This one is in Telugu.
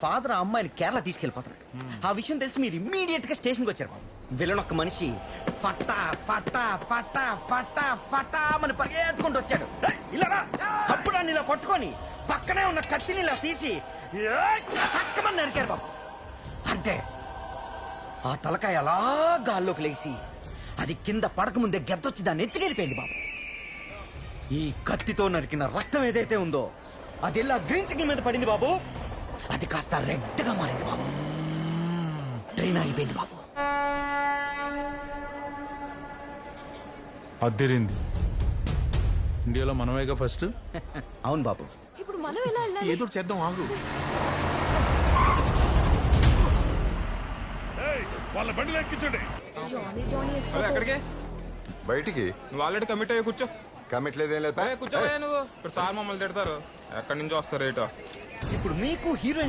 ఫాదర్ ఆ అమ్మాయిని కేరళ తీసుకెళ్లిపోతున్నాడు. ఆ విషయం తెలిసి మీరు ఇమ్మీడియట్ గా స్టేషన్ కి వచ్చారు. విలన్ ఒక్క మనిషి ఫటా ఫటా ఫటా ఫటా ఫటా అని పరిగెత్తుకుంటూ వచ్చాడు. "ఏయ్, ఇలా రా." అప్పుడు ఆయన ఇలా పట్టుకొని పక్కనే ఉన్న కత్తిని ఇలా తీసి చక్కమని నరికారు బాబు. అంతే, ఆ తలకాయ అలా గాల్లోకి లేచి అది కింద పడకముందే గెద్దొచ్చి దాన్ని ఎత్తుకెళ్ళిపోయింది బాబు. ఈ కత్తితో నరికిన రక్తం ఏదైతే ఉందో అది ఇలా గ్రీన్ సిగ్నల్ మీద పడింది బాబు. అది కాస్త రెడ్ గా మారింది బాబు. ట్రైన్ ఆగిపోయింది బాబు. అద్దెరింది. ఇండియాలో మనమేగా ఫస్ట్. అవును బాబు. ఇప్పుడు మనం ఎలా వెళ్ళాలి? ఏదో చేద్దాం, ఆగు. వాళ్ళ బండిలో ఎక్కించండి. జానీ జానీ వేసుకో. ఎక్కడికి? బయటికి నువ్వు ఆల్రెడీ కమిట్ అయ్యి కూర్చో. కమిట్లేదేం లేదు. కూర్చోవయ్యా నువ్వు. ఇప్పుడు సార్ మమ్మల్ని తిడతారు. ఎక్కడి నుంచి వస్తారు రేటు? ఇప్పుడు మీకు హీరోయిన్